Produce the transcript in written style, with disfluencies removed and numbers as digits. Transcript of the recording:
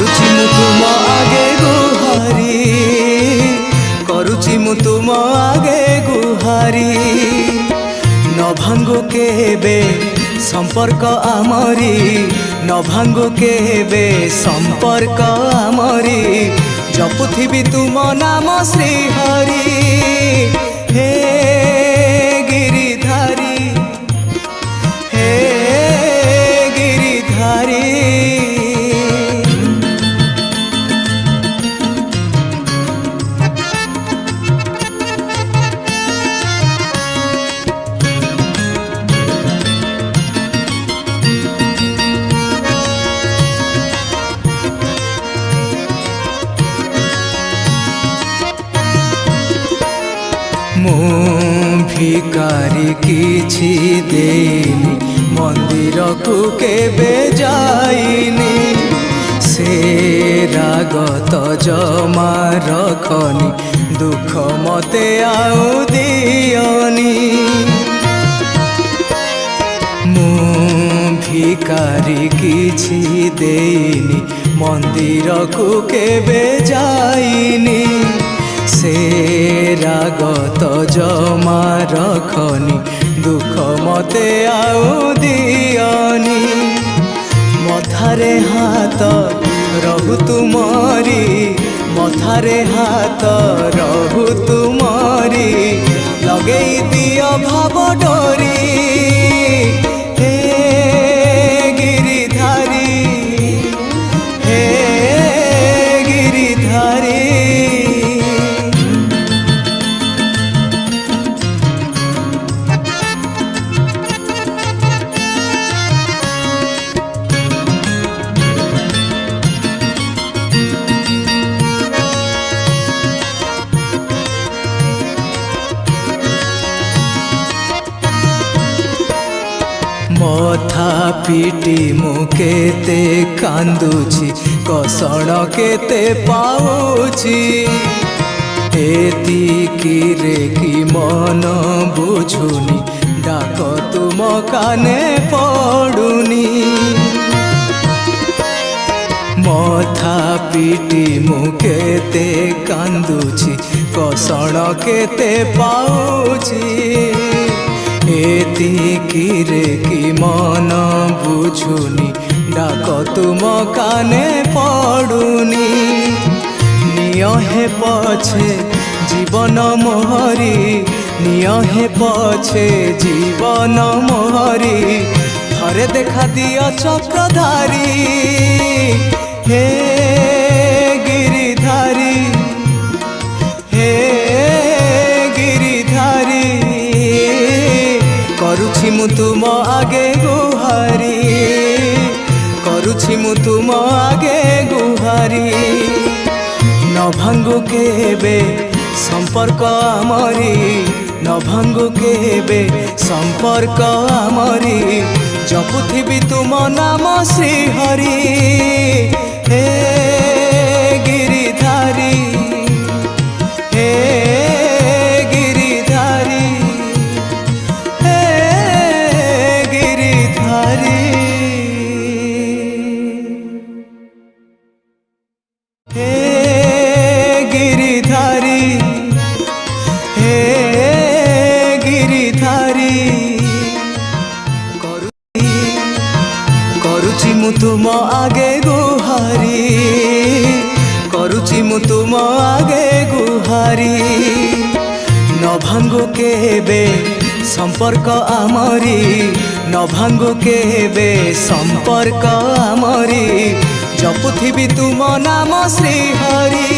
କରୁଛି ମୁଁ ତୁମ ଆଗେ ଗୁହାରି, କରୁଛି ମୁଁ ତୁମ ଆଗେ ଗୁହାରି। ନ ଭାଙ୍ଗୁ କେବେ ସମ୍ପର୍କ ଆମରି, ନ ଭାଙ୍ଗୁ କେବେ ସମ୍ପର୍କ ଆମରି। ଜପୁଥିବି ତୁମ ନାମ ଶ୍ରୀହରି। ହେ ଗିରିଧାରୀ, ହେ ଗିରିଧାରୀ। ମୁଁ ଭିକାରୀ କିଛି ଦେଇନି, ମନ୍ଦିରକୁ କେବେ ଯାଇନି। ସେ ରାଗ ତ ଜମା ରଖନି, ଦୁଃଖ ମତେ ଆଉ ଦିଅନି। ମୁଁ ଭିକାରୀ କିଛି ଦେଇନି, ମନ୍ଦିରକୁ କେବେ ଯାଇନି। ସେ ରାଗ ତ ଜମା ରଖନି, ଦୁଃଖ ମତେ ଆଉ ଦିଅନି। ମଥାରେ ହାତ ରହୁ ତୁମରି, ମଥାରେ ହାତ ରହୁ ତୁମରି। ଲଗେଇ ଦିଅ ଭାବ ଡୋରି। ହେ ଗିରିଧାରୀ, ହେ ଗିରିଧାରୀ। ମଥା ପିଟି ମୁଁ କେତେ କାନ୍ଦୁଛି, କଷଣ କେତେ ପାଉଛି। ଏତିକିରେ କି ମନ ବୁଝୁନି, ଡାକ ତୁମ କାନେ ପଡ଼ୁନି। ମଥା ପିଟି ମୁଁ କେତେ କାନ୍ଦୁଛି, କଷଣ କେତେ ପାଉଛି। ଏତିକିରେ କି ମନ ବୁଝୁନି, ଡାକ ତୁମ କାନେ ପଡ଼ୁନି। ନିଅ ହେ ପଛେ ଜୀବନ ମୋହରି, ନିଅ ହେ ପଛେ ଜୀବନ ମୋହରି। ଥରେ ଦେଖା ଦିଅ ଚକ୍ରଧାରୀ। ହେ ଗିରିଧାରୀ, ହେ ଗିରିଧାରୀ। କରୁଛି ମୁଁ ତୁମ ଆଗେ ଗୁହାରି, କରୁଛି ମୁଁ ତୁମ ଆଗେ ଗୁହାରି। ନ ଭାଙ୍ଗୁ କେବେ ସମ୍ପର୍କ ଆମରି, ନ ଭାଙ୍ଗୁ କେବେ ସମ୍ପର୍କ ଆମରି। ଜପୁଥିବି ତୁମ ନାମ ଶ୍ରୀହରି। ହେ ଗିରିଧାରୀ, ହେ ଗିରିଧାରୀ, ହେ ଗିରିଧାରୀ। ହେ ଗିରିଧାରୀ, ହେ ଗିରିଧାରୀ। କରୁଛି ମୁଁ ତୁମ ଆଗେ ଗୁହାରି, କରୁଛି ମୁଁ ତୁମ ଆଗେ ଗୁହାରି। ନ ଭାଙ୍ଗୁ କେବେ ସମ୍ପର୍କ ଆମରି, ନ ଭାଙ୍ଗୁ କେବେ ସମ୍ପର୍କ ଆମରି। ଜପୁଥିବି ତୁମ ନାମ ଶ୍ରୀହରି।